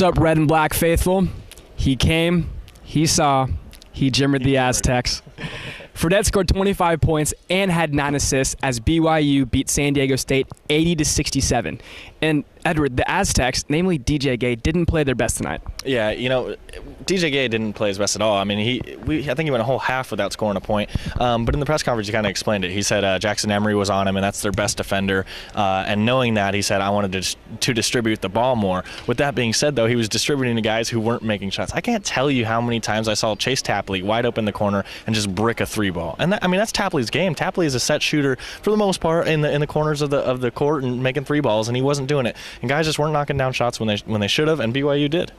What's up, red and black faithful? He came, he saw, he jimmered the Aztecs. Fredette scored 25 points and had 9 assists as BYU beat San Diego State 80-67. And Edward, the Aztecs, namely DJ Gay, didn't play their best tonight. Yeah, DJ Gay didn't play his best at all. I mean, I think he went a whole half without scoring a point. But in the press conference, he kind of explained it. He said Jackson Emery was on him, and that's their best defender. And knowing that, he said, I wanted to distribute the ball more. With that being said, though, he was distributing to guys who weren't making shots. I can't tell you how many times I saw Chase Tapley wide open in the corner and just brick a 3-ball. And that's Tapley's game. Tapley is a set shooter for the most part in the corners of the court and making 3-balls, and he wasn't doing it. And guys just weren't knocking down shots when they should have, and BYU did.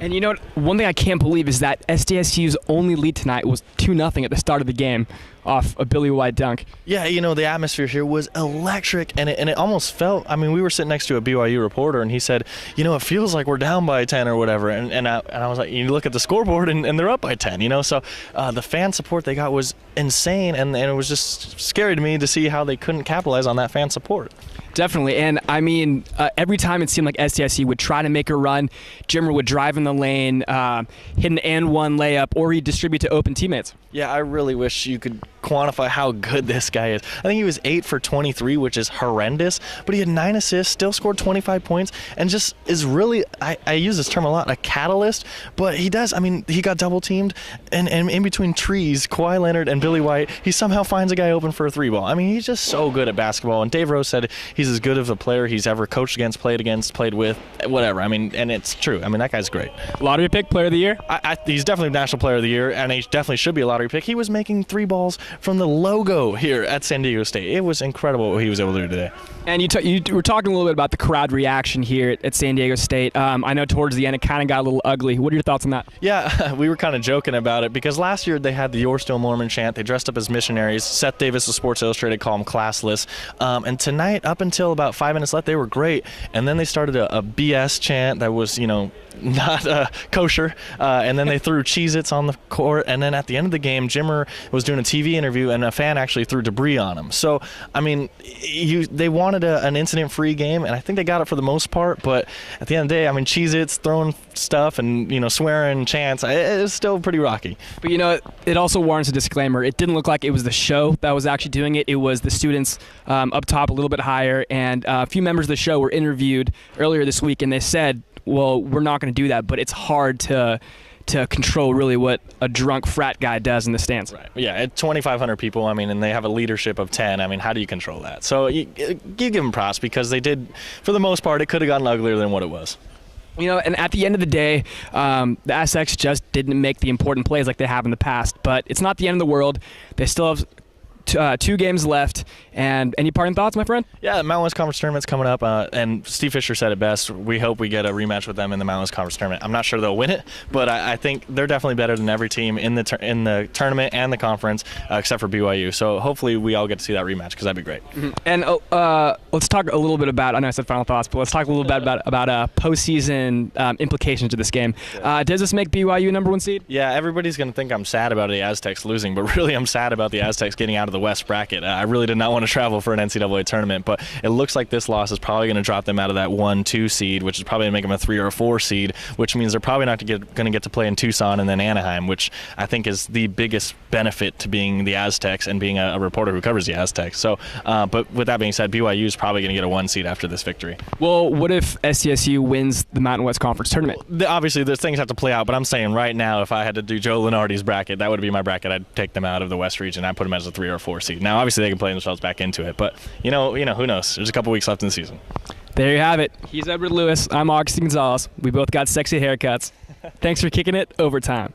And you know what? One thing I can't believe is that SDSU's only lead tonight was 2-0 at the start of the game off a Billy White dunk. Yeah, the atmosphere here was electric, and it almost felt, we were sitting next to a BYU reporter, and he said, it feels like we're down by 10 or whatever. And I was like, you look at the scoreboard, and they're up by 10, So the fan support they got was insane, and it was just scary to me to see how they couldn't capitalize on that fan support. Definitely, and every time it seemed like SDSU would try to make a run, Jimmer would drive in the lane, hit an and-one layup, or he'd distribute to open teammates. Yeah, I really wish you could quantify how good this guy is. I think he was 8 for 23, which is horrendous, but he had 9 assists, still scored 25 points, and just is really, I use this term a lot, a catalyst, but he does, he got double-teamed, and in between trees, Kawhi Leonard and Billy White, he somehow finds a guy open for a 3-ball. He's just so good at basketball, and Dave Rose said he's as good of a player he's ever coached against, played with, whatever. And it's true. That guy's great. Lottery pick, player of the year? He's definitely National Player of the Year, and he definitely should be a lottery pick. He was making 3-balls from the logo here at San Diego State. It was incredible what he was able to do today. And you were talking a little bit about the crowd reaction here at San Diego State. I know towards the end it kind of got a little ugly. What are your thoughts on that? Yeah, we were kind of joking about it because last year they had the You're Still Mormon chant. They dressed up as missionaries. Seth Davis of Sports Illustrated called them classless. And tonight, up until about 5 minutes left, they were great. And then they started a BS chant that was, not kosher. And then they threw Cheez-Its on the court. And then at the end of the game, Jimmer was doing a TV interview, and a fan actually threw debris on him. So, they wanted an incident-free game, and I think they got it for the most part. But at the end of the day, Cheez-Its, throwing stuff and, swearing chants, it was still pretty rocky. But, it also warrants a disclaimer. It didn't look like it was the show that was actually doing it. It was the students up top a little bit higher, and a few members of the show were interviewed earlier this week, and they said, well, we're not going to do that, but it's hard to control really what a drunk frat guy does in the stands. Right. Yeah, at 2,500 people, and they have a leadership of 10. How do you control that? So you give them props because they did, for the most part, it could have gotten uglier than what it was. And at the end of the day, the Aztecs just didn't make the important plays like they have in the past. But it's not the end of the world. They still have 2 games left. And any parting thoughts, my friend? Yeah, the Mountain West Conference Tournament's coming up, and Steve Fisher said it best. We hope we get a rematch with them in the Mountain West Conference Tournament. I'm not sure they'll win it, but I think they're definitely better than every team in the tournament and the conference, except for BYU. So hopefully we all get to see that rematch because that'd be great. Mm-hmm. And let's talk a little bit about, I know I said final thoughts, but let's talk a little bit about postseason implications of this game. Does this make BYU number 1 seed? Yeah, everybody's going to think I'm sad about the Aztecs losing, but really I'm sad about the Aztecs getting out of the West bracket. I really did not want to travel for an NCAA tournament, but it looks like this loss is probably going to drop them out of that 1-2 seed, which is probably going to make them a 3 or a 4 seed, which means they're probably not going to get to play in Tucson and then Anaheim, which I think is the biggest benefit to being the Aztecs and being a reporter who covers the Aztecs. So, but with that being said, BYU is probably going to get a 1 seed after this victory. Well, what if SDSU wins the Mountain West Conference Tournament? Obviously, there's things have to play out, but I'm saying right now, if I had to do Joe Lunardi's bracket, that would be my bracket. I'd take them out of the West region. I'd put them as a 3 or 4 seed. Now, obviously, they can play themselves back into it, but who knows? There's a couple weeks left in the season. There you have it. He's Edward Lewis. I'm Agustin Gonzalez. We both got sexy haircuts. Thanks for kicking it overtime.